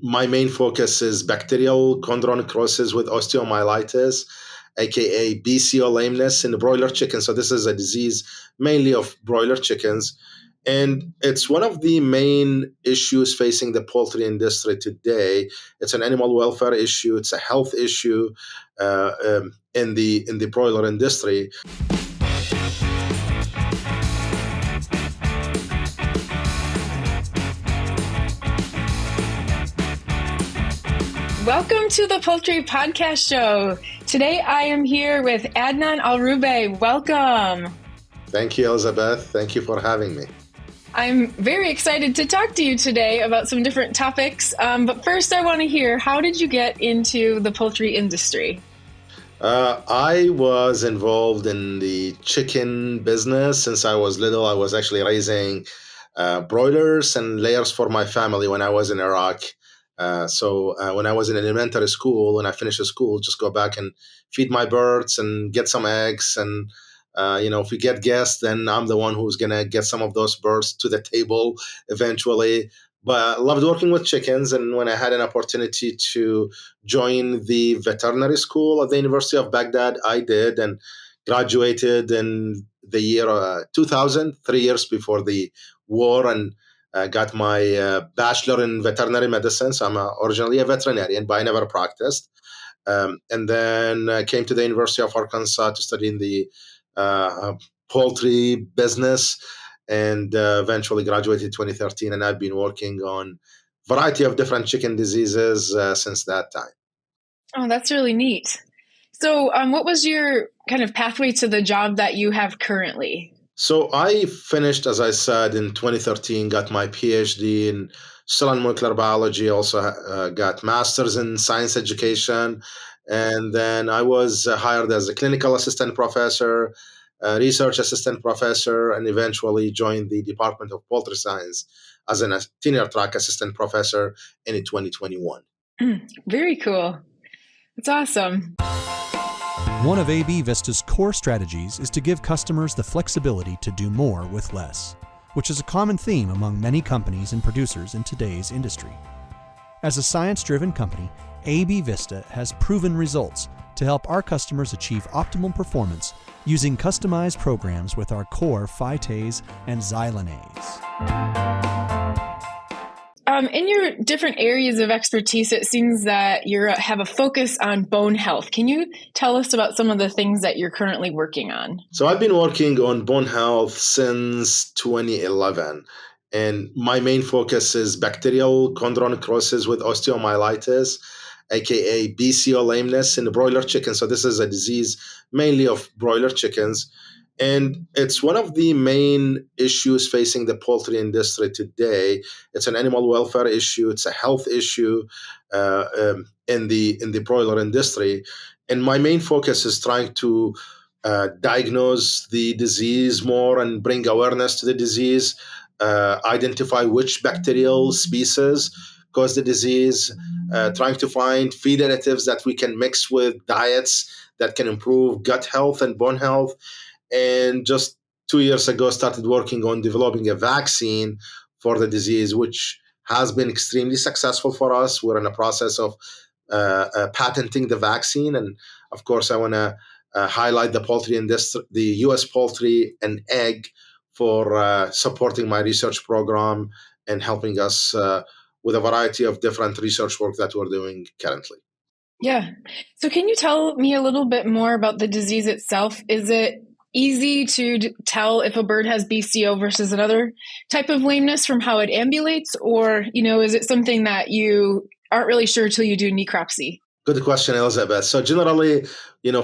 my main focus is bacterial chondronecrosis with osteomyelitis, aka BCO lameness in the broiler chicken. So this is a disease mainly of broiler chickens. And it's one of the main issues facing the poultry industry today. It's an animal welfare issue. It's a health issue in the broiler industry. Welcome to the Poultry Podcast Show. Today I am here with Adnan Alrubaye. Welcome. Thank you, Elizabeth. Thank you for having me. I'm very excited to talk to you today about some different topics. But first I want to hear, how did you get into the poultry industry? I was involved in the chicken business since I was little. I was actually raising broilers and layers for my family when I was in Iraq. So when I was in elementary school, when I finished school, just go back and feed my birds and get some eggs. And, if we get guests, then I'm the one who's going to get some of those birds to the table eventually. But I loved working with chickens. And when I had an opportunity to join the veterinary school at the University of Baghdad, I did and graduated in the year 2000, 3 years before the war. And got my bachelor in veterinary medicine. So I'm originally a veterinarian, but I never practiced. And then came to the University of Arkansas to study in the poultry business and eventually graduated in 2013. And I've been working on a variety of different chicken diseases since that time. Oh, that's really neat. So what was your kind of pathway to the job that you have currently? So I finished, as I said, in 2013, got my PhD in cell and molecular biology, also got master's in science education. And then I was hired as a clinical assistant professor, research assistant professor, and eventually joined the Department of Poultry Science as a tenure track assistant professor in 2021. Very cool. That's awesome. One of AB Vista's core strategies is to give customers the flexibility to do more with less, which is a common theme among many companies and producers in today's industry. As a science-driven company, AB Vista has proven results to help our customers achieve optimal performance using customized programs with our core phytase and xylanase. In your different areas of expertise, it seems that you have a focus on bone health. Can you tell us about some of the things that you're currently working on? So I've been working on bone health since 2011. And my main focus is bacterial chondronecrosis with osteomyelitis, aka BCO lameness in the broiler chicken. So this is a disease mainly of broiler chickens. And it's one of the main issues facing the poultry industry today. It's an animal welfare issue. It's a health issue in the broiler industry. And my main focus is trying to diagnose the disease more and bring awareness to the disease, identify which bacterial species cause the disease, trying to find feed additives that we can mix with diets that can improve gut health and bone health. And just 2 years ago, started working on developing a vaccine for the disease, which has been extremely successful for us. We're in the process of patenting the vaccine. And of course, I want to highlight the poultry industry, the U.S. poultry and egg for supporting my research program and helping us with a variety of different research work that we're doing currently. Yeah. So can you tell me a little bit more about the disease itself? Is it easy to tell if a bird has BCO versus another type of lameness from how it ambulates? Or, is it something that you aren't really sure till you do necropsy? Good question, Elizabeth. So generally,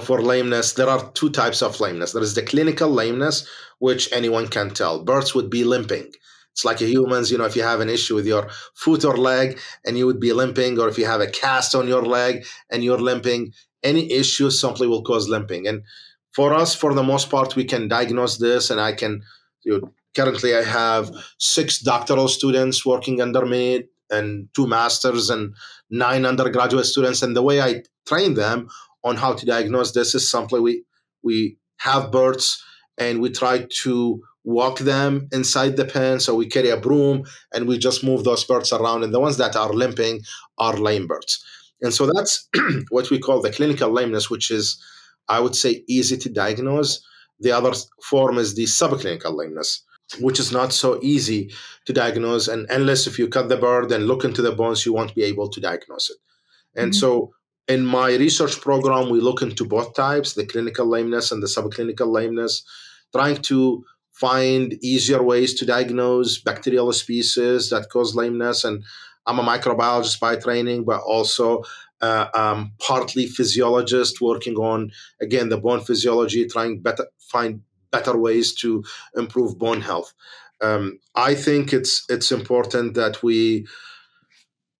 for lameness, there are two types of lameness. There is the clinical lameness, which anyone can tell. Birds would be limping. It's like humans, if you have an issue with your foot or leg and you would be limping, or if you have a cast on your leg and you're limping, any issue simply will cause limping. And for us, for the most part, we can diagnose this, and I can, currently I have 6 doctoral students working under me and 2 masters and 9 undergraduate students. And the way I train them on how to diagnose this is simply we have birds and we try to walk them inside the pen. So we carry a broom and we just move those birds around. And the ones that are limping are lame birds. And so that's what we call the clinical lameness, which is, I would say, easy to diagnose. The other form is the subclinical lameness, which is not so easy to diagnose. And unless if you cut the bird and look into the bones, you won't be able to diagnose it. And so in my research program, we look into both types, the clinical lameness and the subclinical lameness, trying to find easier ways to diagnose bacterial species that cause lameness. And I'm a microbiologist by training, but also partly physiologist working on, again, the bone physiology, trying find better ways to improve bone health. I think it's important that we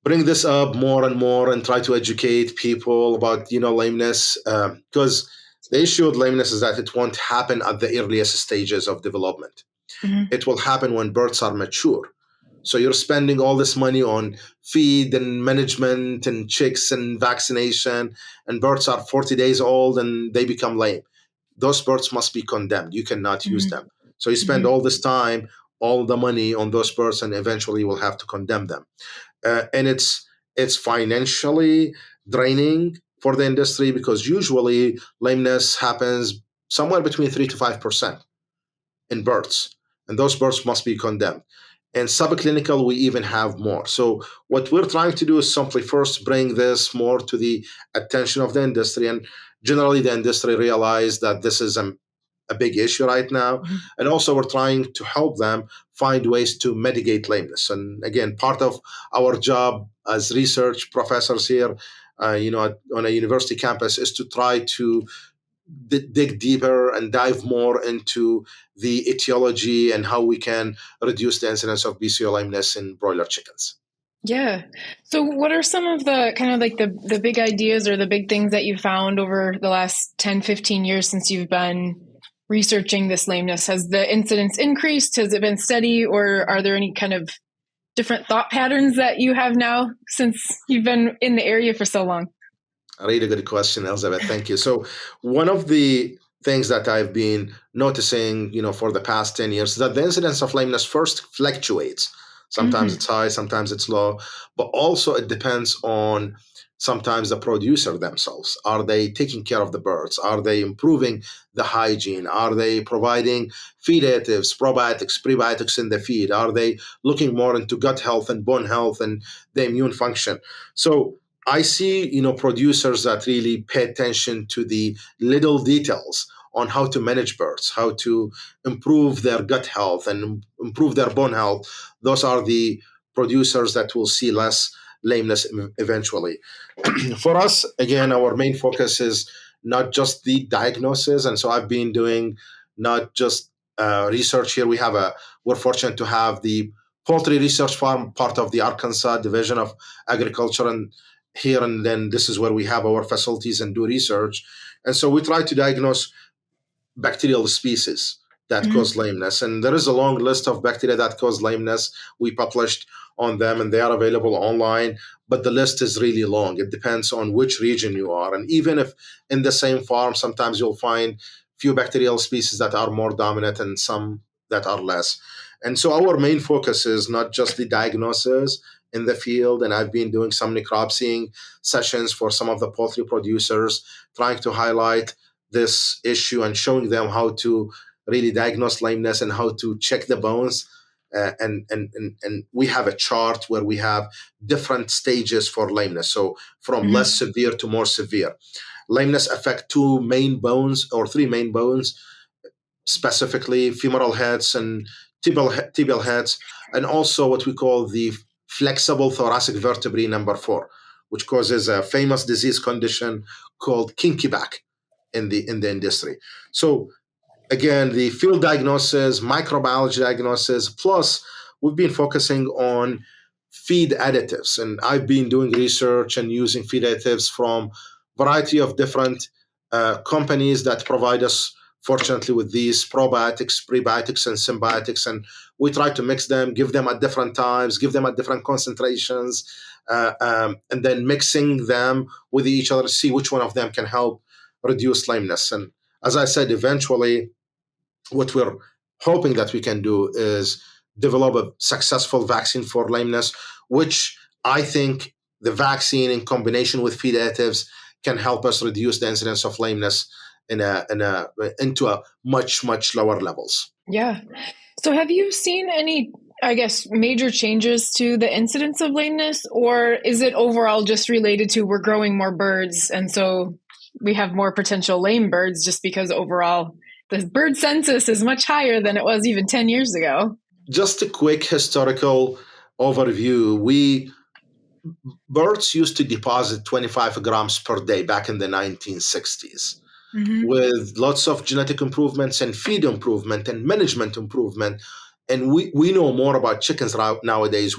bring this up more and more and try to educate people about lameness, because the issue with lameness is that it won't happen at the earliest stages of development. It will happen when birds are mature. So you're spending all this money on feed and management and chicks and vaccination, and birds are 40 days old and they become lame. Those birds must be condemned. You cannot use them. So you spend all this time, all the money on those birds, and eventually you will have to condemn them. And it's financially draining for the industry, because usually lameness happens somewhere between 3 to 5% in birds, and those birds must be condemned. And subclinical, we even have more. So what we're trying to do is simply first bring this more to the attention of the industry, and generally the industry realize that this is a big issue right now. And also we're trying to help them find ways to mitigate lameness. And again, part of our job as research professors here, on a university campus, is to try to dig deeper and dive more into the etiology and how we can reduce the incidence of BCO lameness in broiler chickens. Yeah. So what are some of the kind of like the big ideas or the big things that you found over the last 10, 15 years since you've been researching this lameness? Has the incidence increased? Has it been steady? Or are there any kind of different thought patterns that you have now since you've been in the area for so long? A really good question, Elizabeth. Thank you. So one of the things that I've been noticing, for the past 10 years, is that the incidence of lameness first fluctuates. Sometimes it's high, sometimes it's low, but also it depends on sometimes the producer themselves. Are they taking care of the birds? Are they improving the hygiene? Are they providing feed additives, probiotics, prebiotics in the feed? Are they looking more into gut health and bone health and the immune function? So I see, producers that really pay attention to the little details on how to manage birds, how to improve their gut health and improve their bone health. Those are the producers that will see less lameness eventually. For us, again, our main focus is not just the diagnosis. And so I've been doing not just research here. We're fortunate to have the poultry research farm, part of the Arkansas Division of Agriculture, and then this is where we have our facilities and do research. And so we try to diagnose bacterial species that cause lameness. And there is a long list of bacteria that cause lameness. We published on them and they are available online, but the list is really long. It depends on which region you are. And even if in the same farm, sometimes you'll find few bacterial species that are more dominant and some that are less. And so our main focus is not just the diagnosis in the field. And I've been doing some necropsying sessions for some of the poultry producers, trying to highlight this issue and showing them how to really diagnose lameness and how to check the bones. And we have a chart where we have different stages for lameness. So from less severe to more severe. Lameness affect two main bones or three main bones, specifically femoral heads and tibial heads, and also what we call the flexible thoracic vertebrae number 4, which causes a famous disease condition called kinky back in the industry. So again, the field diagnosis, microbiology diagnosis, plus we've been focusing on feed additives. And I've been doing research and using feed additives from a variety of different companies that provide us, fortunately, with these probiotics, prebiotics, and symbiotics. And we try to mix them, give them at different times, give them at different concentrations, and then mixing them with each other, see which one of them can help reduce lameness. And as I said, eventually, what we're hoping that we can do is develop a successful vaccine for lameness, which I think the vaccine in combination with feed additives can help us reduce the incidence of lameness into a much lower levels. Yeah. So have you seen any, I guess, major changes to the incidence of lameness, or is it overall just related to we're growing more birds and so we have more potential lame birds just because overall the bird census is much higher than it was even 10 years ago? Just a quick historical overview. Birds used to deposit 25 grams per day back in the 1960s. Mm-hmm. With lots of genetic improvements and feed improvement and management improvement. And we know more about chickens nowadays.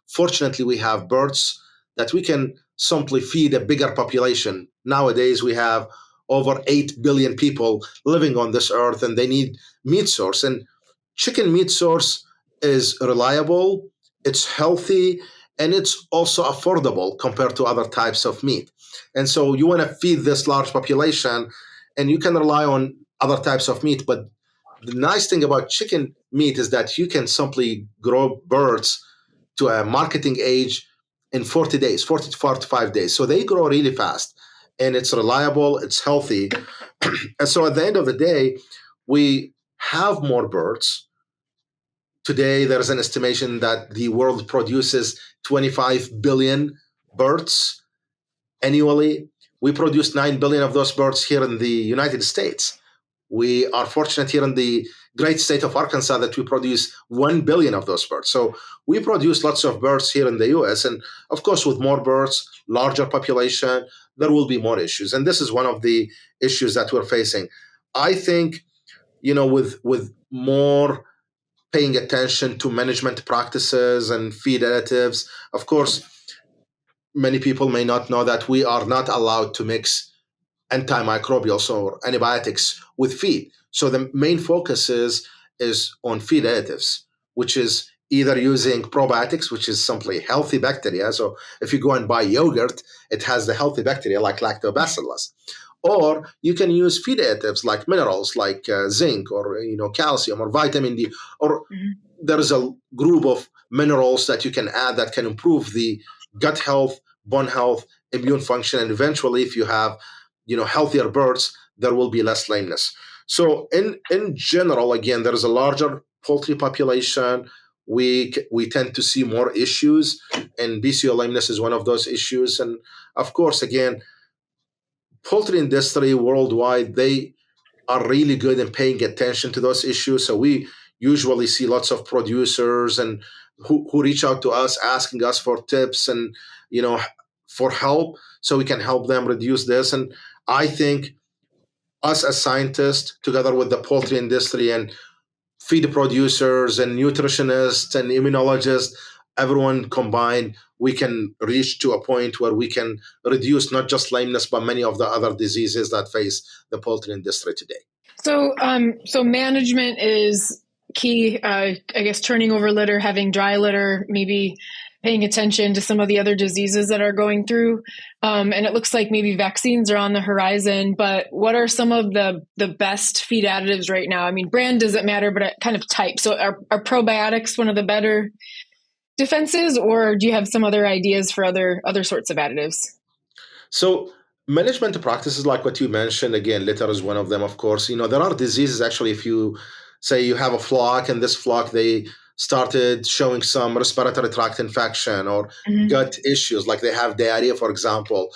Fortunately, we have birds that we can simply feed a bigger population. Nowadays, we have over 8 billion people living on this earth, and they need meat source. And chicken meat source is reliable, it's healthy, and it's also affordable compared to other types of meat. And so you want to feed this large population, and you can rely on other types of meat. But the nice thing about chicken meat is that you can simply grow birds to a marketing age in 40 days, 40 to 45 days. So they grow really fast, and it's reliable, it's healthy. And so at the end of the day, we have more birds. Today, there's an estimation that the world produces 25 billion birds annually. We produce 9 billion of those birds here in the United States. We are fortunate here in the great state of Arkansas that we produce 1 billion of those birds. So we produce lots of birds here in the US. And of course, with more birds, larger population, there will be more issues. And this is one of the issues that we're facing. I think, with more paying attention to management practices and feed additives. Of course, many people may not know that we are not allowed to mix antimicrobials or antibiotics with feed. So the main focus is on feed additives, which is either using probiotics, which is simply healthy bacteria. So if you go and buy yogurt, it has the healthy bacteria like lactobacillus. Or you can use feed additives like minerals, like zinc or calcium or vitamin D. Or there is a group of minerals that you can add that can improve the gut health, bone health, immune function, and eventually, if you have healthier birds, there will be less lameness. So in general, again, there is a larger poultry population. We tend to see more issues, and BCO lameness is one of those issues. And of course, again, poultry industry worldwide, they are really good in paying attention to those issues. So we usually see lots of producers and who reach out to us asking us for tips and for help so we can help them reduce this. And I think us as scientists, together with the poultry industry and feed producers and nutritionists and immunologists, everyone combined, we can reach to a point where we can reduce not just lameness, but many of the other diseases that face the poultry industry today. So management is key. I guess turning over litter, having dry litter, maybe paying attention to some of the other diseases that are going through. And it looks like maybe vaccines are on the horizon, but what are some of the best feed additives right now? I mean, brand doesn't matter, but kind of type. So are probiotics one of the better defenses, or do you have some other ideas for other sorts of additives? So management practices like what you mentioned, again, litter is one of them, of course. There are diseases, actually, if you say you have a flock and this flock, they started showing some respiratory tract infection or gut issues, like they have diarrhea, for example.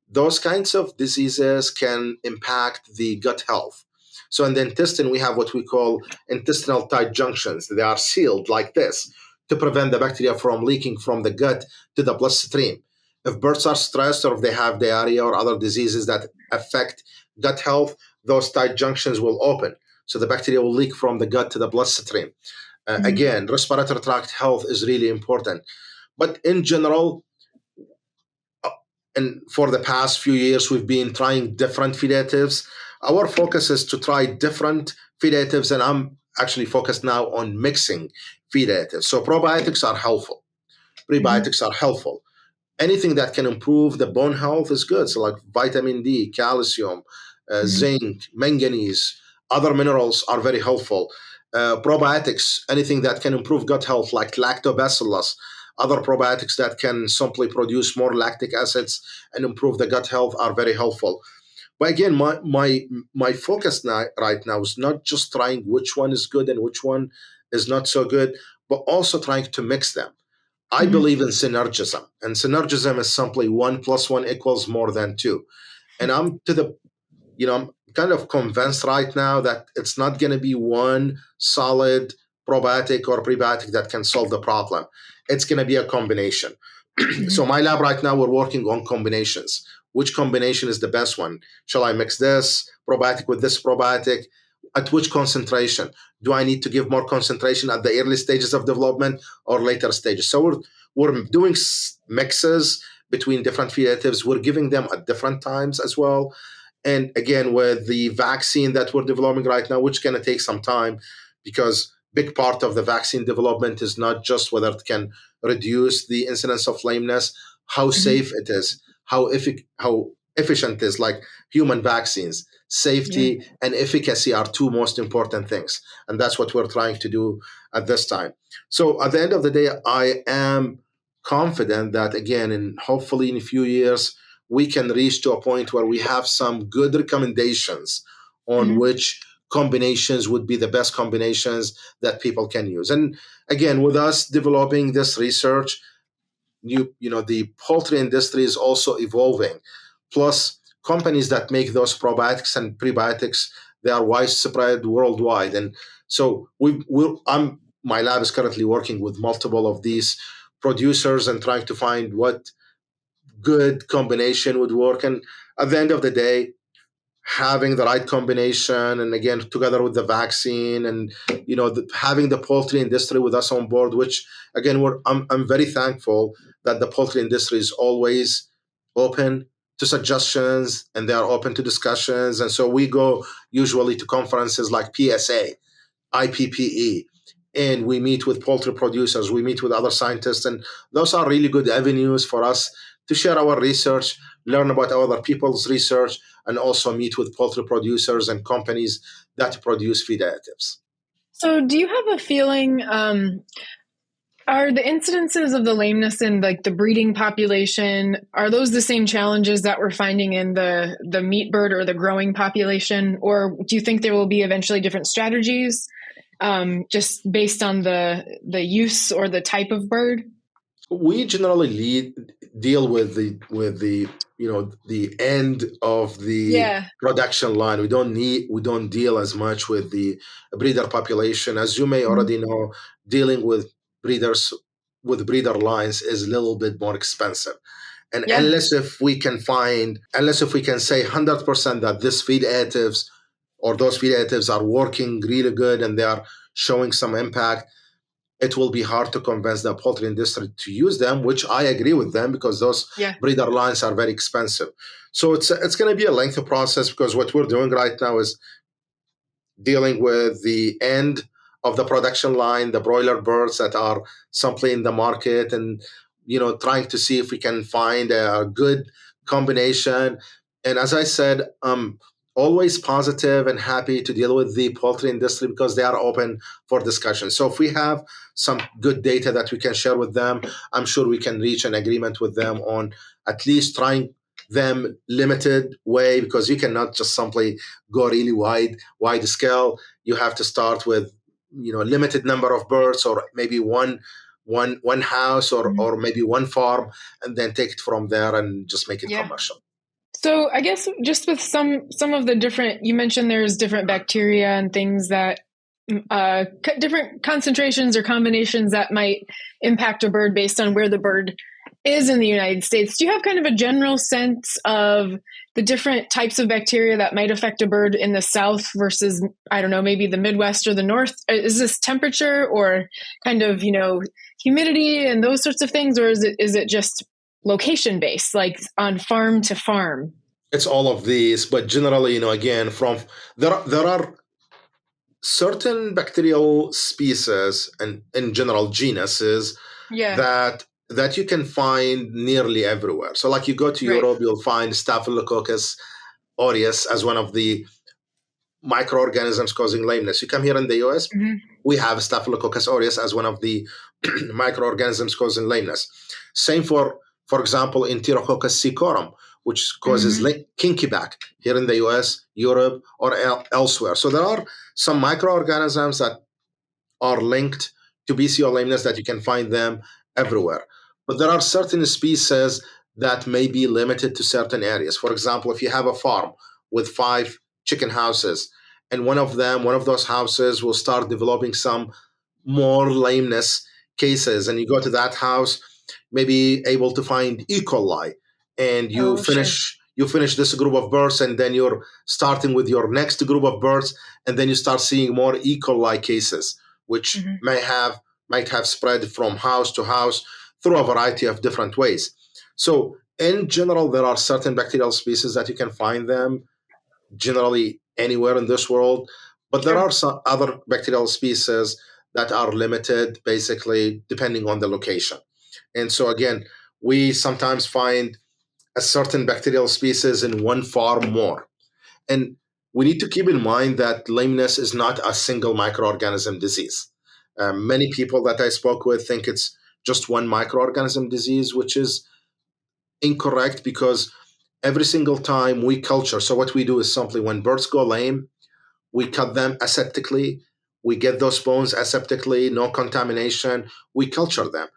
Those kinds of diseases can impact the gut health. So in the intestine, we have what we call intestinal tight junctions. They are sealed like this to prevent the bacteria from leaking from the gut to the bloodstream. If birds are stressed or if they have diarrhea or other diseases that affect gut health, those tight junctions will open. So the bacteria will leak from the gut to the bloodstream. Again, respiratory tract health is really important. But in general, and for the past few years, we've been trying different feed additives. Our focus is to try different feed additives, and I'm actually focused now on mixing feed additives. So probiotics are helpful. Prebiotics are helpful. Anything that can improve the bone health is good. So like vitamin D, calcium, zinc, manganese, other minerals are very helpful. probiotics, anything that can improve gut health, like lactobacillus, other probiotics that can simply produce more lactic acids and improve the gut health are very helpful. But again, my focus now, right now, is not just trying which one is good and which one is not so good, but also trying to mix them. I Mm-hmm. believe in synergism, and synergism is simply 1 + 1 = more than 2. And I'm kind of convinced right now that it's not going to be one solid probiotic or prebiotic that can solve the problem. It's going to be a combination. Mm-hmm. So my lab right now, we're working on combinations. Which combination is the best one? Shall I mix this probiotic with this probiotic? At which concentration? Do I need to give more concentration at the early stages of development or later stages? So we're doing mixes between different feed additives. We're giving them at different times as well. And again, with the vaccine that we're developing right now, which is going to take some time, because big part of the vaccine development is not just whether it can reduce the incidence of lameness, how safe it is, how efficient it is, like human vaccines. Safety and efficacy are two most important things. And that's what we're trying to do at this time. So at the end of the day, I am confident that, again, and hopefully in a few years, we can reach to a point where we have some good recommendations on which combinations would be the best combinations that people can use. And again, with us developing this research, the poultry industry is also evolving. Plus, companies that make those probiotics and prebiotics, they are widespread worldwide. And so my lab is currently working with multiple of these producers and trying to find what good combination would work. And at the end of the day, having the right combination, and again, together with the vaccine, and having the poultry industry with us on board, which again, I'm very thankful that the poultry industry is always open to suggestions and they are open to discussions. And so we go usually to conferences like PSA, IPPE, and we meet with poultry producers, we meet with other scientists, and those are really good avenues for us to share our research, learn about other people's research, and also meet with poultry producers and companies that produce feed additives. So do you have a feeling, are the incidences of the lameness in like the breeding population, are those the same challenges that we're finding in the meat bird or the growing population? Or do you think there will be eventually different strategies just based on the use or the type of bird? We generally deal with the end of the production line. We don't deal as much with the breeder population. As you may already know, dealing with breeders with breeder lines is a little bit more expensive. And unless we can say 100% that this feed additives or those feed additives are working really good and they are showing some impact, it will be hard to convince the poultry industry to use them, which I agree with them, because those breeder lines are very expensive. So it's going to be a lengthy process, because what we're doing right now is dealing with the end of the production line, the broiler birds that are simply in the market, and trying to see if we can find a good combination. And as I said, always positive and happy to deal with the poultry industry because they are open for discussion. So if we have some good data that we can share with them, I'm sure we can reach an agreement with them on at least trying them limited way, because you cannot just simply go really wide scale. You have to start with limited number of birds, or maybe one house, or maybe one farm, and then take it from there and just make it commercial. So I guess just with some of the different, you mentioned there's different bacteria and things that different concentrations or combinations that might impact a bird based on where the bird is in the United States. Do you have kind of a general sense of the different types of bacteria that might affect a bird in the South versus, I don't know, maybe the Midwest or the North? Is this temperature or kind of, humidity and those sorts of things? Or is it just location based, like on farm to farm? It's all of these, but generally, again, there are certain bacterial species and in general genuses that you can find nearly everywhere. So like you go to Europe, you'll find Staphylococcus aureus as one of the microorganisms causing lameness. You come here in the US, we have Staphylococcus aureus as one of the microorganisms causing lameness. Same for example, Enterococcus cecorum, which causes kinky back here in the US, Europe, or elsewhere. So there are some microorganisms that are linked to BCO lameness that you can find them everywhere. But there are certain species that may be limited to certain areas. For example, if you have a farm with 5 chicken houses, and one of those houses will start developing some more lameness cases, and you go to that house, maybe able to find E. coli, and you finish this group of birds, and then you're starting with your next group of birds, and then you start seeing more E. coli cases, which might have spread from house to house through a variety of different ways. So in general, there are certain bacterial species that you can find them generally anywhere in this world, but there are some other bacterial species that are limited, basically depending on the location. And so again, we sometimes find a certain bacterial species in one farm more. And we need to keep in mind that lameness is not a single microorganism disease. Many people that I spoke with think it's just one microorganism disease, which is incorrect, because every single time we culture, so what we do is simply when birds go lame, we cut them aseptically, we get those bones aseptically, no contamination, we culture them.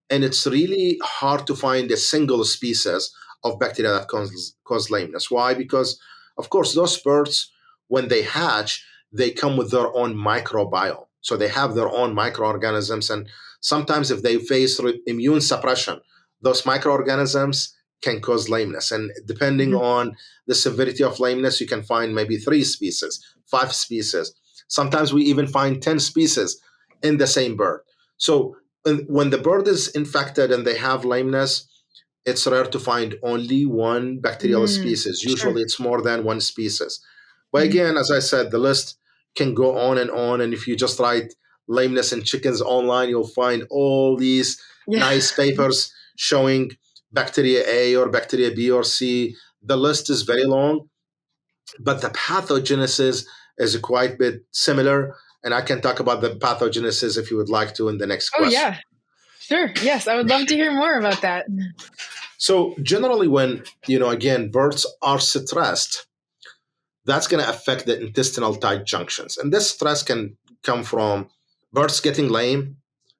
And it's really hard to find a single species of bacteria that cause lameness. Why? Because, of course, those birds, when they hatch, they come with their own microbiome. So they have their own microorganisms. And sometimes if they face immune suppression, those microorganisms can cause lameness. And depending on the severity of lameness, you can find maybe 3 species, 5 species. Sometimes we even find 10 species in the same bird. So when the bird is infected and they have lameness, it's rare to find only one bacterial species. Usually it's more than one species. But again, as I said, the list can go on. And if you just write lameness in chickens online, you'll find all these nice papers showing bacteria A or bacteria B or C. The list is very long, but the pathogenesis is quite a bit similar. And I can talk about the pathogenesis if you would like to in the next question. Oh, yeah. Sure. Yes, I would love to hear more about that. So generally when, again, birds are stressed, that's going to affect the intestinal tight junctions. And this stress can come from birds getting lame,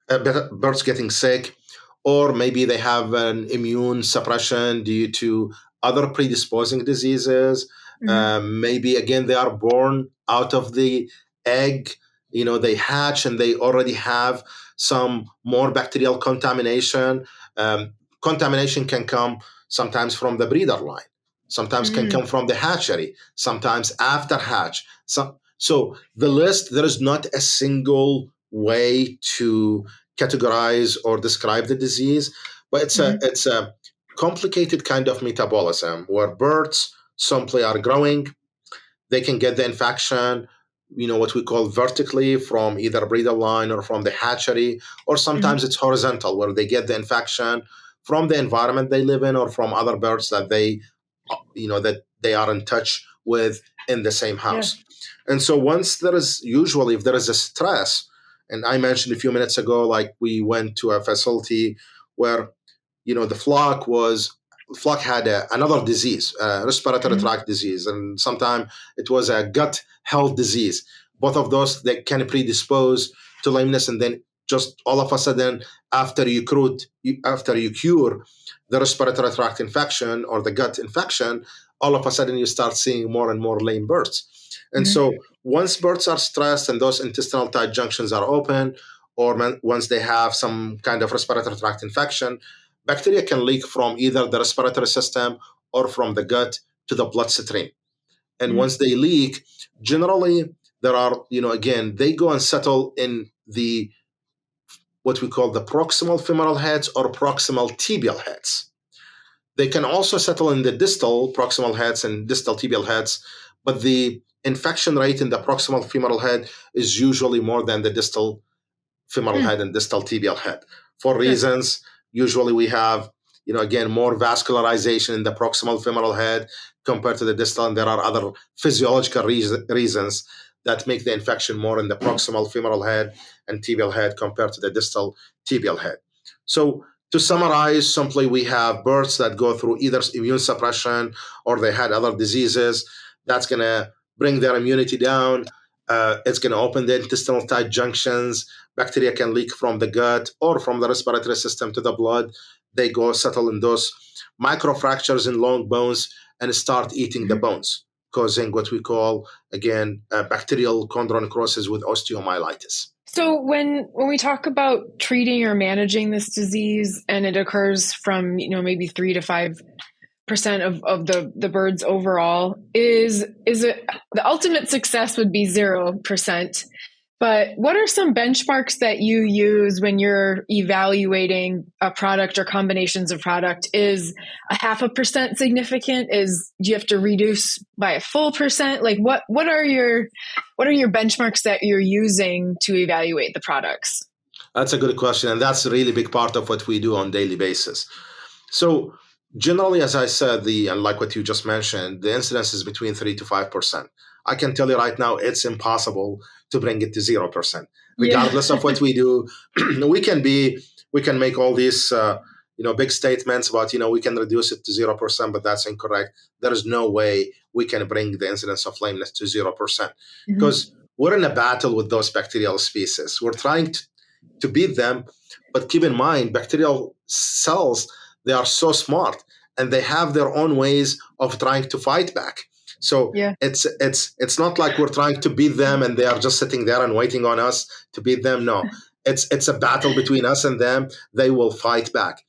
birds getting sick, or maybe they have an immune suppression due to other predisposing diseases. Maybe, again, they are born out of the egg. They hatch and they already have some more bacterial contamination. Contamination can come sometimes from the breeder line, sometimes can come from the hatchery, sometimes after hatch. So the list, there is not a single way to categorize or describe the disease, but it's a complicated kind of metabolism where birds simply are growing. They can get the infection, what we call vertically from either breeder line or from the hatchery, or sometimes it's horizontal where they get the infection from the environment they live in or from other birds that they are in touch with in the same house. And so if there is a stress, and I mentioned a few minutes ago, like we went to a facility where, the flock had another disease, respiratory tract disease, and sometimes it was a gut health disease. Both of those that can predispose to lameness, and then just all of a sudden, after you cure the respiratory tract infection or the gut infection, all of a sudden you start seeing more and more lame birds. And so once birds are stressed and those intestinal tight junctions are open, or once they have some kind of respiratory tract infection, bacteria can leak from either the respiratory system or from the gut to the bloodstream. And once they leak, generally there are, again, they go and settle in what we call the proximal femoral heads or proximal tibial heads. They can also settle in the distal proximal heads and distal tibial heads, but the infection rate in the proximal femoral head is usually more than the distal femoral head and distal tibial head. For reasons, usually we have again, more vascularization in the proximal femoral head compared to the distal. And there are other physiological reasons that make the infection more in the proximal femoral head and tibial head compared to the distal tibial head. So to summarize, simply we have birds that go through either immune suppression or they had other diseases. That's going to bring their immunity down. It's going to open the intestinal tight junctions. Bacteria can leak from the gut or from the respiratory system to the blood. They go settle in those microfractures in long bones and start eating the bones, causing what we call, again, bacterial chondronecrosis with osteomyelitis. So when we talk about treating or managing this disease, and it occurs from maybe 3 to 5% of the birds overall, is it the ultimate success would be 0%? But what are some benchmarks that you use when you're evaluating a product or combinations of product? Is a 0.5% significant? Do you have to reduce by a full percent? Like what are your benchmarks that you're using to evaluate the products? That's a good question, and that's a really big part of what we do on a daily basis. So generally, as I said, and like what you just mentioned, the incidence is between 3 to 5%. I can tell you right now, it's impossible to bring it to 0%. Regardless of what we do, we can make all these big statements about we can reduce it to 0%, but that's incorrect. There is no way we can bring the incidence of lameness to 0% because we're in a battle with those bacterial species. We're trying to beat them, but keep in mind, bacterial cells, they are so smart and they have their own ways of trying to fight back. So it's not like we're trying to beat them and they are just sitting there and waiting on us to beat them. No, it's a battle between us and them. They will fight back.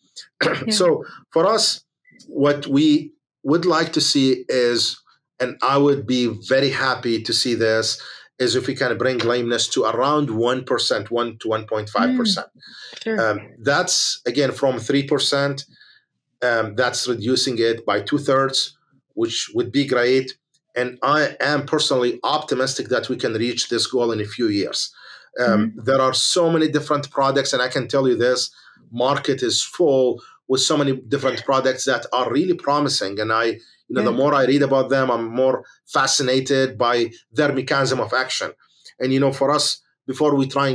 So for us, what we would like to see is, and I would be very happy to see this, is if we can bring lameness to around 1%, 1 to 1.5%. Sure. That's, again, from 3%. That's reducing it by 2/3, which would be great. And I am personally optimistic that we can reach this goal in a few years. There are so many different products, and I can tell you this, market is full with so many different products that are really promising. And the more I read about them, I'm more fascinated by their mechanism of action. And for us, before we try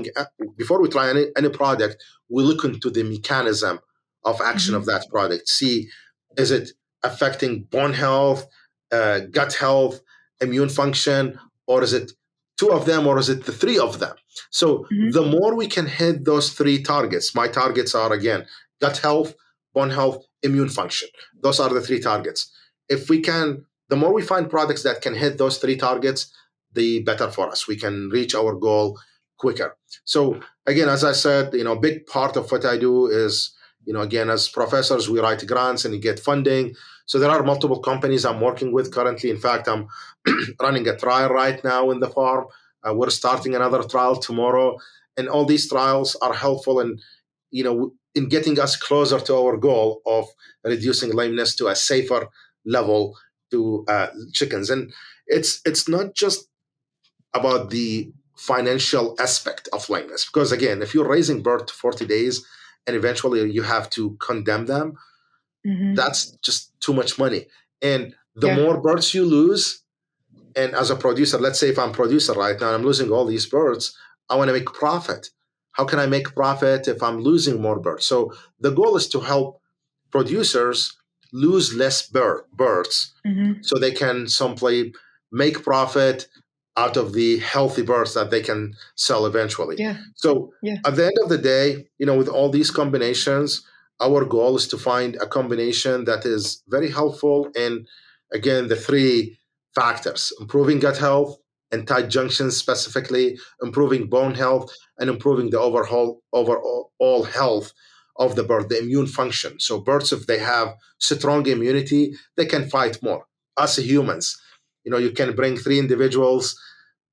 any product, we look into the mechanism of action of that product. See, is it affecting bone health, gut health, immune function, or is it 2 of them, or is it the 3 of them? So the more we can hit those 3 targets, my targets are, again, gut health, bone health, immune function. Those are the 3 targets. If we can, the more we find products that can hit those 3 targets, the better for us. We can reach our goal quicker. So again, as I said, a big part of what I do is, again, as professors, we write grants and we get funding. So there are multiple companies I'm working with currently. In fact, I'm running a trial right now in the farm. We're starting another trial tomorrow. And all these trials are helpful in getting us closer to our goal of reducing lameness to a safer level to chickens. And it's not just about the financial aspect of lameness, because again, if you're raising bird 40 days and eventually you have to condemn them, that's just too much money. And the more birds you lose, and as a producer, let's say if I'm a producer right now, I'm losing all these birds, I want to make profit. How can I make profit if I'm losing more birds? So the goal is to help producers lose less birds so they can simply make profit out of the healthy birds that they can sell eventually. So at the end of the day, with all these combinations, our goal is to find a combination that is very helpful in, again, the 3 factors: improving gut health and tight junctions specifically, improving bone health, and improving the overall health of the bird, the immune function. So birds, if they have strong immunity, they can fight more. Us humans, you can bring 3 individuals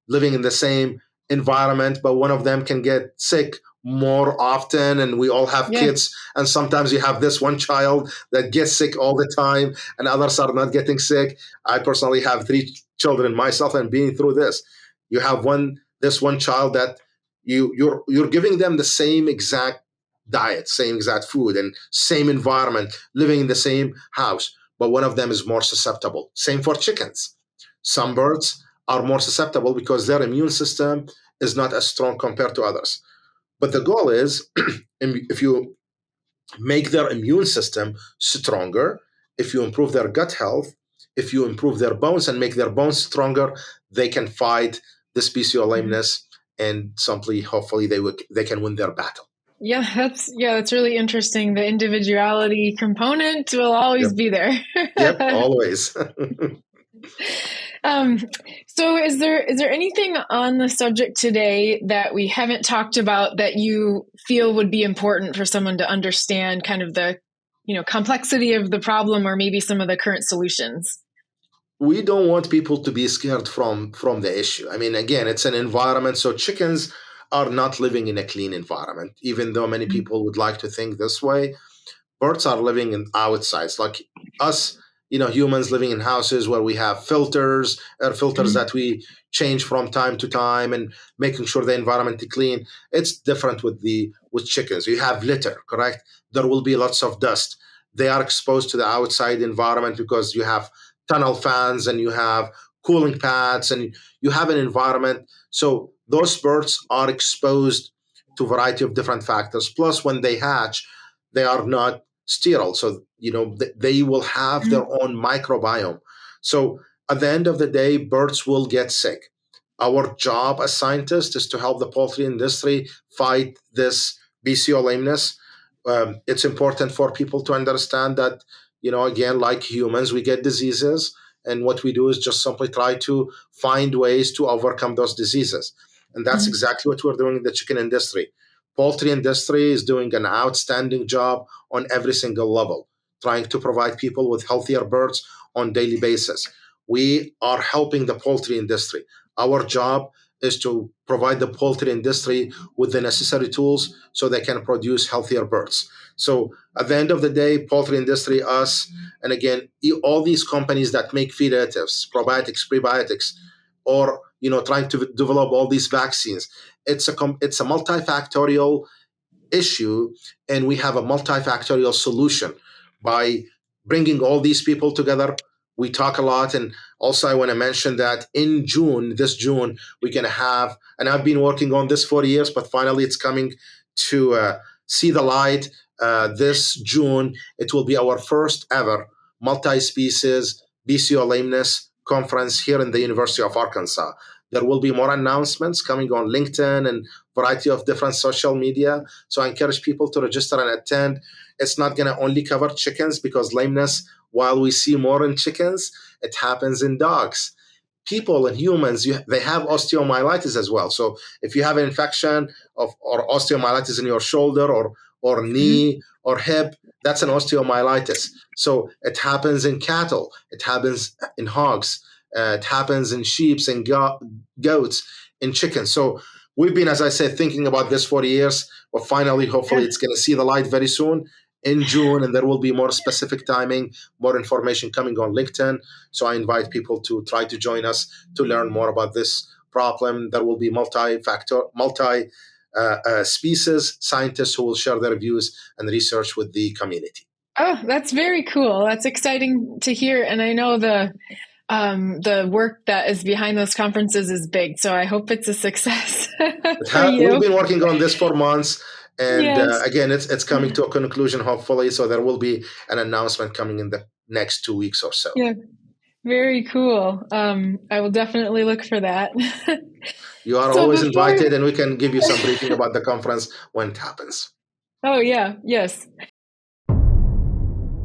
living in the same environment, but one of them can get sick more often, and we all have kids, and sometimes you have this one child that gets sick all the time and others are not getting sick. I personally have 3 children myself, and being through this, you have this one child that you're giving them the same exact diet, same exact food, and same environment, living in the same house, but one of them is more susceptible. Same for chickens. Some birds are more susceptible because their immune system is not as strong compared to others. But the goal is if you make their immune system stronger, if you improve their gut health, if you improve their bones and make their bones stronger, they can fight this BCO lameness, and simply, hopefully, they can win their battle. That's really interesting. The individuality component will always be there. Yep, always. So is there anything on the subject today that we haven't talked about that you feel would be important for someone to understand kind of the, complexity of the problem or maybe some of the current solutions? We don't want people to be scared from the issue. I mean, again, it's an environment. So chickens are not living in a clean environment, even though many people would like to think this way. Birds are living in outsides, like us, humans living in houses where we have air filters that we change from time to time and making sure the environment is clean. It's different with chickens. You have litter, correct? There will be lots of dust. They are exposed to the outside environment because you have tunnel fans and you have cooling pads and you have an environment. So those birds are exposed to a variety of different factors. Plus, when they hatch, they are not sterile. So, they will have their own microbiome. So at the end of the day, birds will get sick. Our job as scientists is to help the poultry industry fight this BCO lameness. It's important for people to understand that, again, like humans, we get diseases. And what we do is just simply try to find ways to overcome those diseases. And that's exactly what we're doing in the chicken industry. Poultry industry is doing an outstanding job on every single level, trying to provide people with healthier birds on a daily basis. We are helping the poultry industry. Our job is to provide the poultry industry with the necessary tools so they can produce healthier birds. So at the end of the day, poultry industry, us, and again, all these companies that make feed additives, probiotics, prebiotics, or trying to develop all these vaccines, it's a multifactorial issue, and we have a multifactorial solution by bringing all these people together. We talk a lot, and also I want to mention that in this June, we're going to have, and I've been working on this for years, but finally it's coming to see the light. This June, it will be our first ever multi-species BCO lameness conference here in the University of Arkansas. There will be more announcements coming on LinkedIn and variety of different social media. So I encourage people to register and attend. It's not going to only cover chickens, because lameness, while we see more in chickens, it happens in dogs. People and humans, they have osteomyelitis as well. So if you have an infection or osteomyelitis in your shoulder or knee or hip, that's an osteomyelitis. So it happens in cattle. It happens in hogs. It happens in sheep and goats, in chickens. So we've been, as I said, thinking about this for years. But finally, hopefully, it's going to see the light very soon in June, and there will be more specific timing, more information coming on LinkedIn. So I invite people to try to join us to learn more about this problem. There will be multi-species scientists who will share their views and research with the community. Oh, that's very cool. That's exciting to hear. And I know the work that is behind those conferences is big. So I hope it's a success for you. We've been working on this for months. And again, it's coming to a conclusion, hopefully. So there will be an announcement coming in the next 2 weeks or so. Yeah, very cool. I will definitely look for that. You are always invited, and we can give you some briefing about the conference when it happens. Oh, yeah. Yes.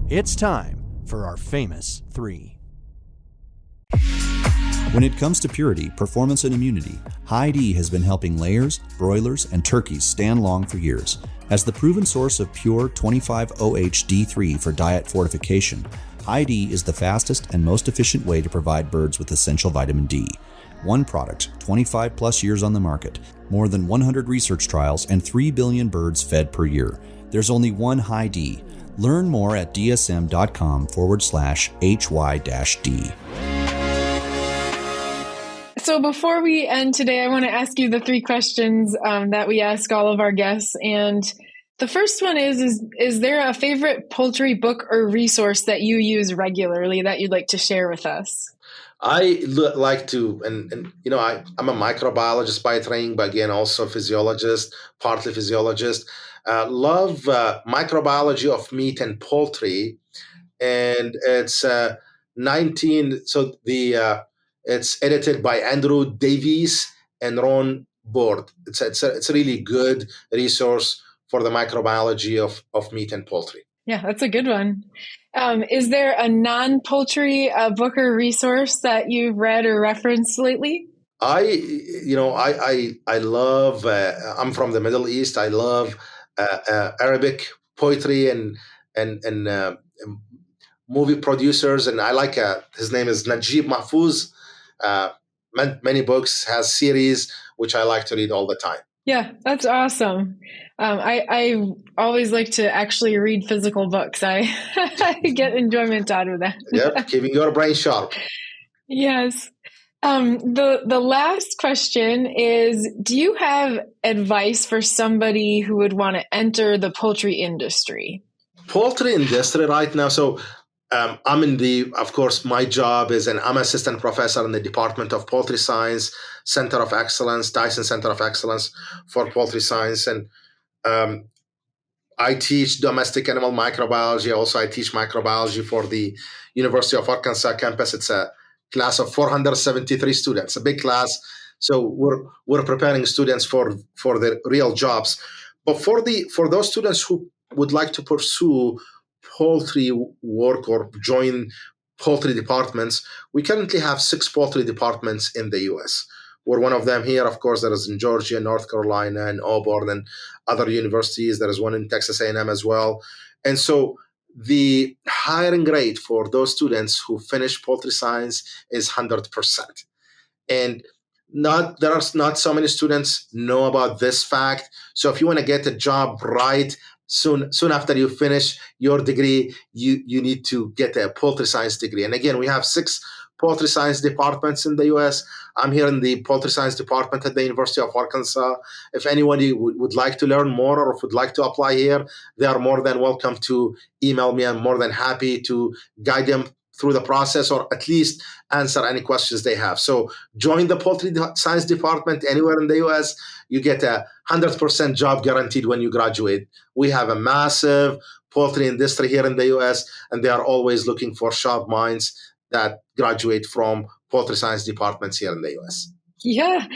It's time for our famous 3. When it comes to purity, performance, and immunity, High-D has been helping layers, broilers, and turkeys stand long for years. As the proven source of pure 25-OH-D3 for diet fortification, High-D is the fastest and most efficient way to provide birds with essential vitamin D. One product, 25 plus years on the market, more than 100 research trials, and 3 billion birds fed per year. There's only one High-D. Learn more at dsm.com/HY-D. So before we end today, I want to ask you the 3 questions that we ask all of our guests. And The first one is there a favorite poultry book or resource that you use regularly that you'd like to share with us? I like to, and I'm a microbiologist by training, but again, also physiologist, partly physiologist. Love microbiology of meat and poultry, and it's 19. So it's edited by Andrew Davies and Ron Board. It's a really good resource for the microbiology of meat and poultry. Yeah, that's a good one. Is there a non-poultry book or resource that you've read or referenced lately? I love. I'm from the Middle East. I love Arabic poetry and movie producers, and I like. His name is Najib Mahfouz. Many books, has series which I like to read all the time. Yeah, that's awesome. I always like to actually read physical books. I get enjoyment out of that. Yep, keeping your brain sharp. Yes. The last question is, do you have advice for somebody who would want to enter the poultry industry? Poultry industry right now. So I'm of course, my job is, I'm assistant professor in the Department of Poultry Science, Center of Excellence, Tyson Center of Excellence for Poultry Science. And I teach domestic animal microbiology. Also, I teach microbiology for the University of Arkansas campus. It's a class of 473 students, a big class. So we're preparing students for the real jobs. But for those students who would like to pursue poultry work or join poultry departments, we currently have 6 poultry departments in the U.S. We're one of them here. Of course, there is in Georgia, North Carolina, and Auburn, and other universities. There is one in Texas A&M as well. And so the hiring rate for those students who finish poultry science is 100%. And there are not so many students know about this fact. So if you want to get a job right, soon after you finish your degree, you need to get a poultry science degree. And again, we have 6 poultry science departments in the U.S. I'm here in the poultry science department at the University of Arkansas. If anybody would like to learn more or would like to apply here, they are more than welcome to email me. I'm more than happy to guide them through the process, or at least answer any questions they have. So join the poultry science department anywhere in the U.S. You get a 100% job guaranteed when you graduate. We have a massive poultry industry here in the U.S., and they are always looking for sharp minds that graduate from poultry science departments here in the U.S. Yeah,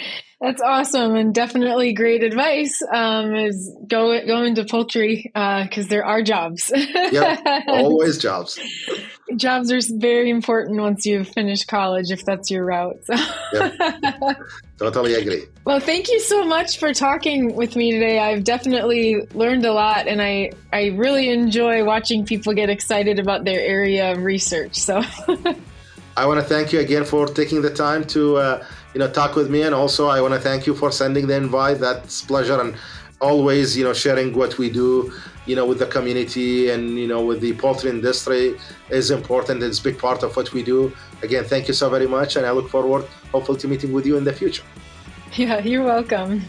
that's awesome, and definitely great advice. Is go into poultry because there are jobs. Yep, always jobs. Jobs are very important once you've finished college, if that's your route. So. Yep. Totally agree. Well, thank you so much for talking with me today. I've definitely learned a lot, and I really enjoy watching people get excited about their area of research. So I want to thank you again for taking the time to talk with me, and also I want to thank you for sending the invite. That's a pleasure, and always sharing what we do with the community and with the poultry industry is important. It's a big part of what we do. Again, thank you so very much, and I look forward hopefully to meeting with you in the future. Yeah, you're welcome.